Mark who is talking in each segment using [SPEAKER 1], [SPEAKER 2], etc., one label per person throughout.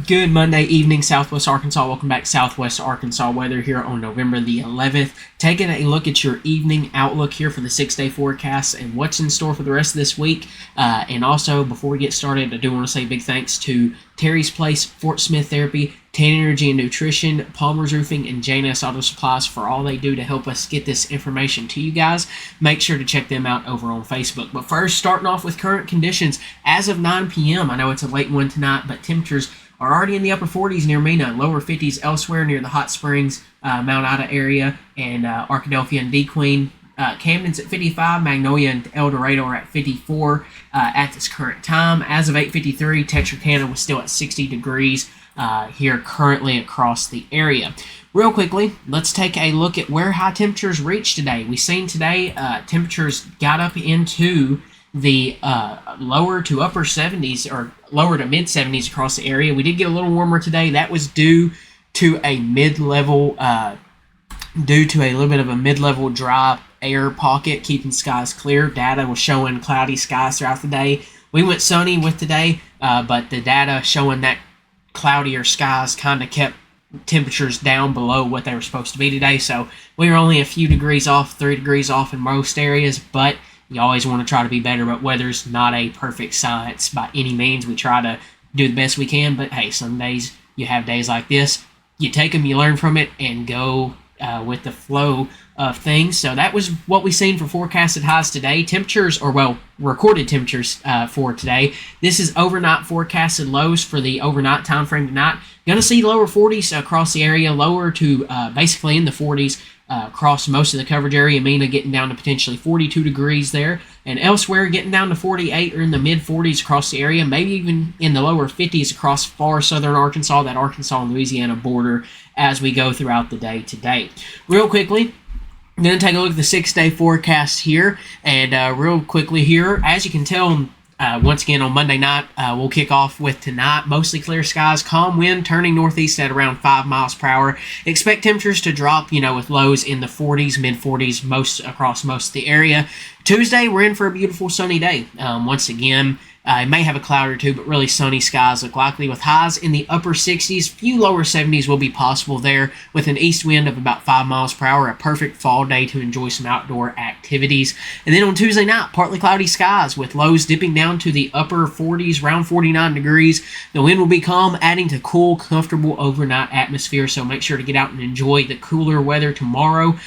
[SPEAKER 1] Good Monday evening, Southwest Arkansas. Welcome back to Southwest Arkansas weather here on November the 11th. Taking a look at your evening outlook here for the 6-day forecast and what's in store for the rest of this week. And also, before we get started, I do want to say big thanks to Terry's Place, Fort Smith Therapy, Tan Energy and Nutrition, Palmer's Roofing, and J&S Auto Supplies for all they do to help us get this information to you guys. Make sure to check them out over on Facebook. But first, starting off with current conditions. As of 9 p.m., I know it's a late one tonight, but temperatures are already in the upper 40s near Mena, lower 50s elsewhere near the Hot Springs, Mount Ida area, and Arkadelphia and DeQueen. Camden's at 55, Magnolia and El Dorado are at 54 at this current time. As of 8:53, Texarkana was still at 60 degrees here currently across the area. Real quickly, let's take a look at where high temperatures reached today. We've seen today temperatures got up into the lower to upper 70s or lower to mid 70s across the area. We did get a little warmer today. That was due to a mid-level, due to a little bit of a mid-level dry air pocket keeping skies clear. Data was showing cloudy skies throughout the day. We went sunny with today, but the data showing that cloudier skies kind of kept temperatures down below what they were supposed to be today. So we were only a few degrees off, 3 degrees off in most areas, but you always want to try to be better, but weather's not a perfect science by any means. We try to do the best we can, but hey, some days you have days like this. You take them, you learn from it, and go with the flow of things. So that was what we seen for forecasted highs today. Temperatures, or well, recorded temperatures for today. This is overnight forecasted lows for the overnight time frame tonight. Going to see lower 40s across the area, lower to basically in the 40s. Across most of the coverage area. Mena getting down to potentially 42 degrees there, and elsewhere getting down to 48 or in the mid 40s across the area, maybe even in the lower 50s across far southern Arkansas, that Arkansas and Louisiana border, as we go throughout the day today. Real quickly, I'm going to take a look at the 6-day forecast here, and real quickly here, as you can tell, once again on Monday night, we'll kick off with tonight. Mostly clear skies, calm wind turning northeast at around 5 miles per hour. Expect temperatures to drop, with lows in the 40s, mid 40s across most of the area. Tuesday, we're in for a beautiful sunny day. Once again, it may have a cloud or two, but really sunny skies look likely with highs in the upper 60s. Few lower 70s will be possible there with an east wind of about 5 miles per hour. A perfect fall day to enjoy some outdoor activities. And then on Tuesday night, partly cloudy skies with lows dipping down to the upper 40s, around 49 degrees. The wind will be calm, adding to cool, comfortable overnight atmosphere. So make sure to get out and enjoy the cooler weather tomorrow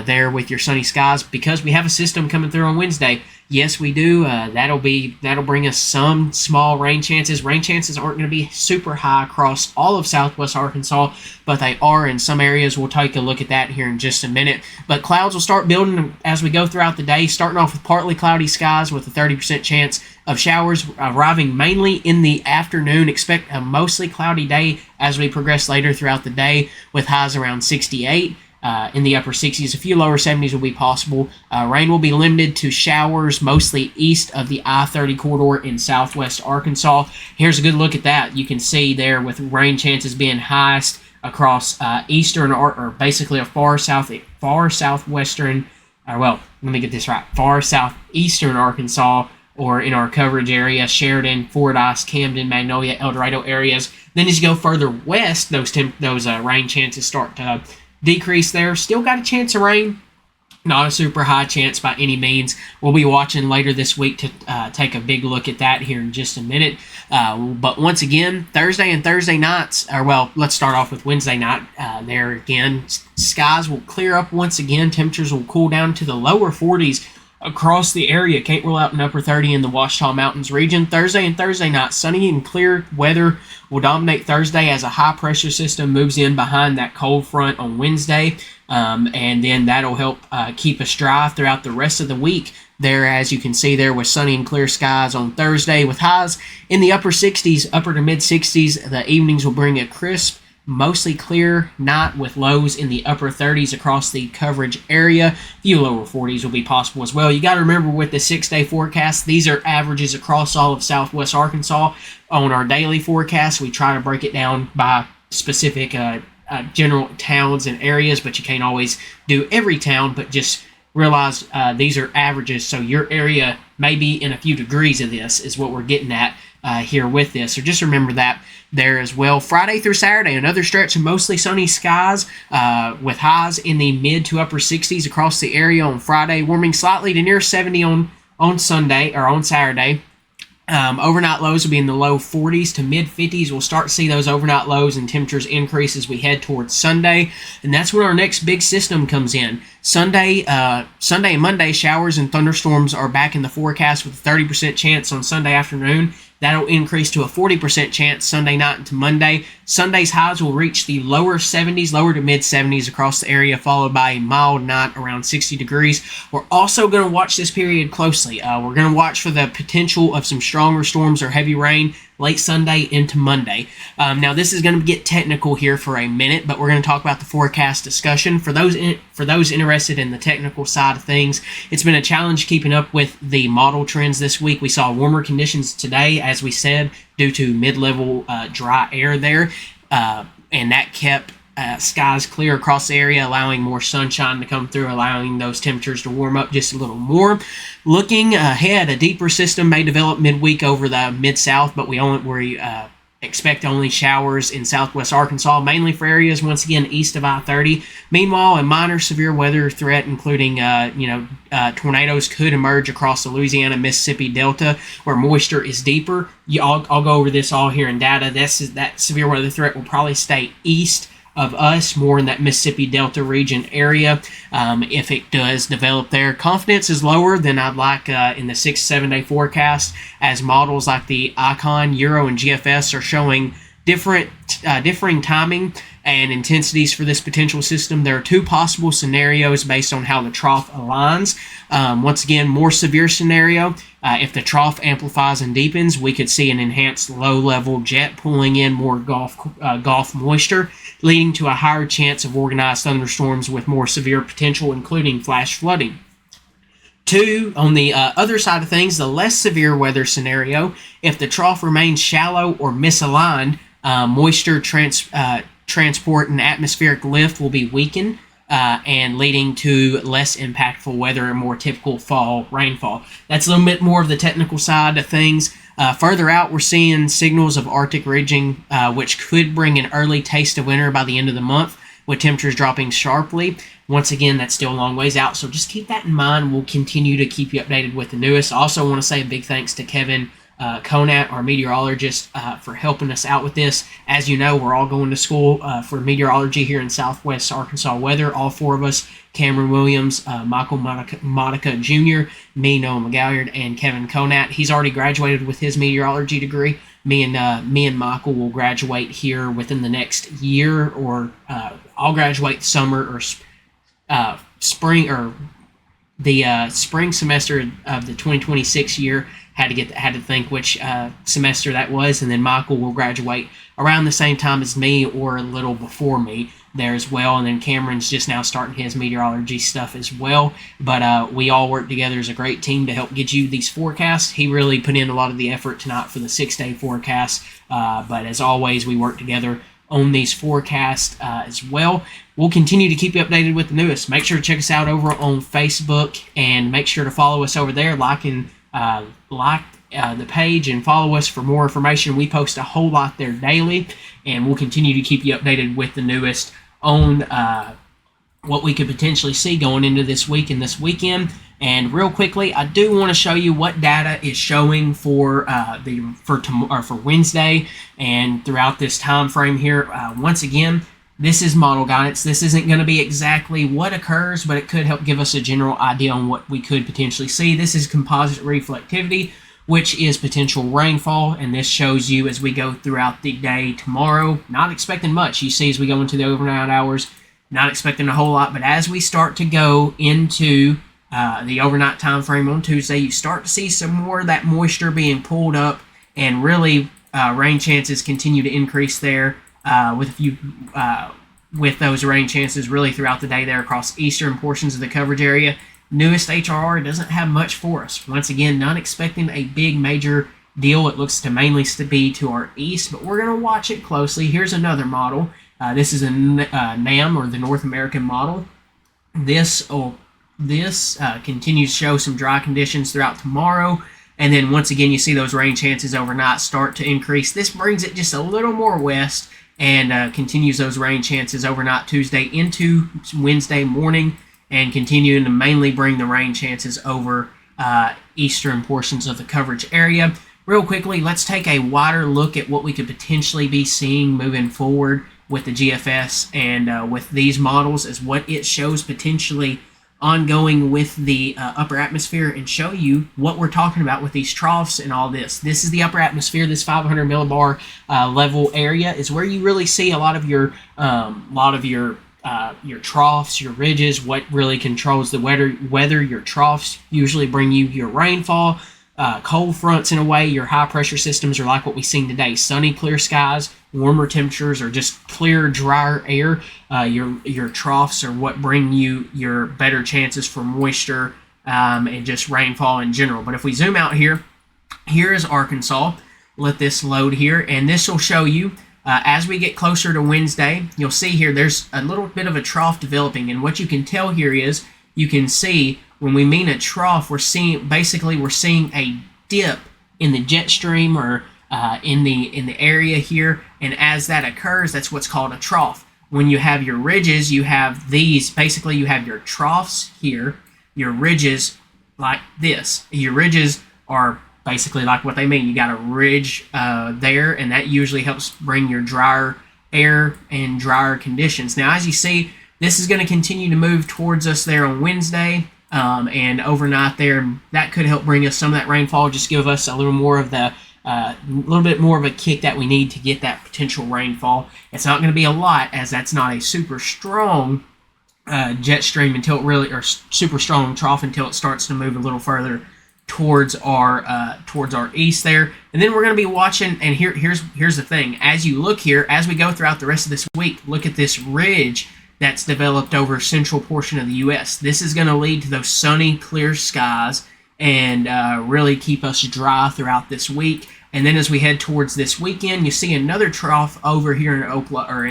[SPEAKER 1] there with your sunny skies, because we have a system coming through on Wednesday. Yes, we do. That'll bring us some small rain chances. Rain chances aren't going to be super high across all of Southwest Arkansas, but they are in some areas. We'll take a look at that here in just a minute. But clouds will start building as we go throughout the day, starting off with partly cloudy skies with a 30% chance of showers arriving mainly in the afternoon. Expect a mostly cloudy day as we progress later throughout the day with highs around 68. In the upper 60s, a few lower 70s will be possible. Rain will be limited to showers mostly east of the I-30 corridor in southwest Arkansas. Here's a good look at that. You can see there with rain chances being highest across eastern or basically a far southwestern, or well, let me get this right, far southeastern Arkansas, or in our coverage area, Sheridan, Fordyce, Camden, Magnolia, El Dorado areas. Then as you go further west, those rain chances start to decrease there. Still got a chance of rain. Not a super high chance by any means. We'll be watching later this week to take a big look at that here in just a minute. But once again, Thursday and Thursday nights, or well, let's start off with Wednesday night. There again, skies will clear up once again. Temperatures will cool down to the lower 40s across the area. Can't rule out an upper 30 in the Ouachita Mountains region. Thursday and Thursday night, sunny and clear weather will dominate Thursday as a high-pressure system moves in behind that cold front on Wednesday, and then that'll help keep us dry throughout the rest of the week. There, as you can see there, with sunny and clear skies on Thursday with highs in the upper 60s, upper to mid-60s. The evenings will bring a crisp, mostly clear night with lows in the upper 30s across the coverage area. A few lower 40s will be possible as well. You got to remember with the 6-day forecast, these are averages across all of southwest Arkansas. On our daily forecast, we try to break it down by specific general towns and areas, but you can't always do every town, but just realize these are averages, so your area may be in a few degrees of this is what we're getting at here with this. So just remember that there as well. Friday through Saturday, another stretch of mostly sunny skies with highs in the mid to upper 60s across the area on Friday, warming slightly to near 70 on Sunday or on Saturday. Overnight lows will be in the low 40s to mid 50s. We'll start to see those overnight lows and temperatures increase as we head towards Sunday, and that's when our next big system comes in. Sunday and Monday, showers and thunderstorms are back in the forecast with a 30% chance on Sunday afternoon. That'll increase to a 40% chance Sunday night into Monday. Sunday's highs will reach the lower 70s, lower to mid 70s across the area, followed by a mild night around 60 degrees. We're also going to watch this period closely. We're going to watch for the potential of some stronger storms or heavy rain late Sunday into Monday. Now, this is going to get technical here for a minute, but we're going to talk about the forecast discussion. For those interested in the technical side of things, it's been a challenge keeping up with the model trends this week. We saw warmer conditions today, as we said, due to mid-level dry air there, and that kept skies clear across the area, allowing more sunshine to come through, allowing those temperatures to warm up just a little more. Looking ahead, a deeper system may develop midweek over the mid-south, but we expect only showers in southwest Arkansas, mainly for areas, once again, east of I-30. Meanwhile, a minor severe weather threat, including tornadoes, could emerge across the Louisiana-Mississippi Delta, where moisture is deeper. I'll go over this all here in data. That severe weather threat will probably stay east of us, more in that Mississippi Delta region area, if it does develop there. Confidence is lower than I'd like in the 6-7 day forecast, as models like the ICON, Euro, and GFS are showing differing timing and intensities for this potential system. There are two possible scenarios based on how the trough aligns. Once again, more severe scenario. If the trough amplifies and deepens, we could see an enhanced low-level jet pulling in more Gulf moisture, leading to a higher chance of organized thunderstorms with more severe potential, including flash flooding. Two, on the other side of things, the less severe weather scenario, if the trough remains shallow or misaligned, moisture transport and atmospheric lift will be weakened, and leading to less impactful weather and more typical fall rainfall. That's a little bit more of the technical side of things. Further out, we're seeing signals of Arctic ridging, which could bring an early taste of winter by the end of the month, with temperatures dropping sharply. Once again, that's still a long ways out, so just keep that in mind. We'll continue to keep you updated with the newest. I also want to say a big thanks to Kevin Conat, our meteorologist, for helping us out with this. As you know, we're all going to school for meteorology here in Southwest Arkansas Weather. All four of us: Cameron Williams, Michael Monica Jr., me, Noah McGalliard, and Kevin Conat. He's already graduated with his meteorology degree. Me and Michael will graduate here within the next year, or I'll graduate summer or spring, or the spring semester of the 2026 year. Had to think which semester that was, and then Michael will graduate around the same time as me or a little before me there as well, and then Cameron's just now starting his meteorology stuff as well. But we all work together as a great team to help get you these forecasts. He really put in a lot of the effort tonight for the 6-day forecast, but as always, we work together on these forecasts as well. We'll continue to keep you updated with the newest. Make sure to check us out over on Facebook, and make sure to follow us over there, like the page, and follow us for more information. We post a whole lot there daily, and we'll continue to keep you updated with the newest on what we could potentially see going into this week and this weekend. And real quickly, I do want to show you what data is showing for Wednesday and throughout this time frame here. Once again, this is model guidance. This isn't going to be exactly what occurs, but it could help give us a general idea on what we could potentially see. This is composite reflectivity, which is potential rainfall, and this shows you as we go throughout the day tomorrow. Not expecting much. You see as we go into the overnight hours, not expecting a whole lot, but as we start to go into the overnight time frame on Tuesday, you start to see some more of that moisture being pulled up, and really rain chances continue to increase there. With those rain chances really throughout the day there across eastern portions of the coverage area. Newest HRR doesn't have much for us. Once again, not expecting a big major deal. It looks to mainly be to our east, but we're going to watch it closely. Here's another model. This is a NAM, or the North American model. This continues to show some dry conditions throughout tomorrow. And then once again, you see those rain chances overnight start to increase. This brings it just a little more west and continues those rain chances overnight Tuesday into Wednesday morning, and continuing to mainly bring the rain chances over eastern portions of the coverage area. Real quickly, let's take a wider look at what we could potentially be seeing moving forward with the GFS and with these models, as what it shows potentially ongoing with the upper atmosphere, and show you what we're talking about with these troughs and all this. This is the upper atmosphere. This 500 millibar level area is where you really see a lot of your troughs, your ridges, what really controls the weather. Your troughs usually bring you your rainfall. Cold fronts, in a way, your high pressure systems are like what we've seen today. Sunny, clear skies, warmer temperatures, or just clear, drier air. Your troughs are what bring you your better chances for moisture and just rainfall in general. But if we zoom out here, here is Arkansas. Let this load here, and this will show you as we get closer to Wednesday, you'll see here there's a little bit of a trough developing, and what you can tell here is you can see when we mean a trough, we're seeing a dip in the jet stream or in the area here, and as that occurs, that's what's called a trough. When you have your ridges, you have these. Basically, you have your troughs here, your ridges like this. Your ridges are basically like what they mean. You got a ridge there, and that usually helps bring your drier air and drier conditions. Now, as you see, this is going to continue to move towards us there on Wednesday. And overnight there, that could help bring us some of that rainfall, just give us a little more of the little bit more of a kick that we need to get that potential rainfall. It's not going to be a lot, as that's not a super strong jet stream until it really, or super strong trough until it starts to move a little further towards our east there. And then we're going to be watching, and here's the thing. As you look here, as we go throughout the rest of this week, look at this ridge that's developed over central portion of the U.S. This is going to lead to those sunny, clear skies and really keep us dry throughout this week. And then as we head towards this weekend, you see another trough over here in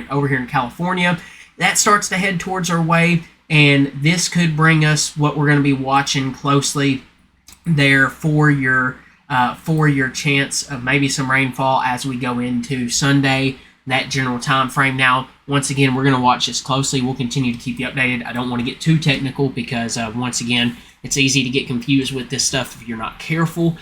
[SPEAKER 1] over here in California. That starts to head towards our way, and this could bring us what we're going to be watching closely there for your chance of maybe some rainfall as we go into Sunday, that general time frame. Now, once again, we're going to watch this closely. We'll continue to keep you updated. I don't want to get too technical because, once again, it's easy to get confused with this stuff if you're not careful.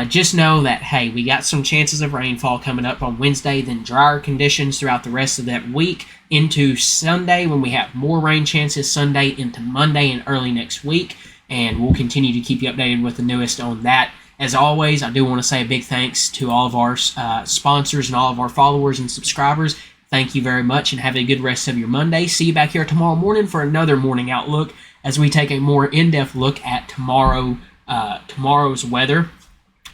[SPEAKER 1] Just know that, hey, we got some chances of rainfall coming up on Wednesday, then drier conditions throughout the rest of that week into Sunday, when we have more rain chances Sunday into Monday and early next week. And we'll continue to keep you updated with the newest on that. As always, I do want to say a big thanks to all of our sponsors and all of our followers and subscribers. Thank you very much, and have a good rest of your Monday. See you back here tomorrow morning for another morning outlook as we take a more in-depth look at tomorrow's weather.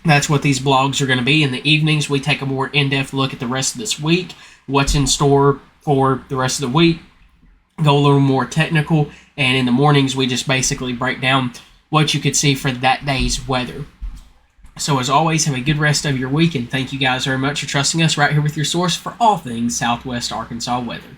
[SPEAKER 1] That's what these blogs are going to be. In the evenings, we take a more in-depth look at the rest of this week, what's in store for the rest of the week, go a little more technical, and in the mornings, we just basically break down what you could see for that day's weather. So as always, have a good rest of your week, and thank you guys very much for trusting us right here with your source for all things Southwest Arkansas weather.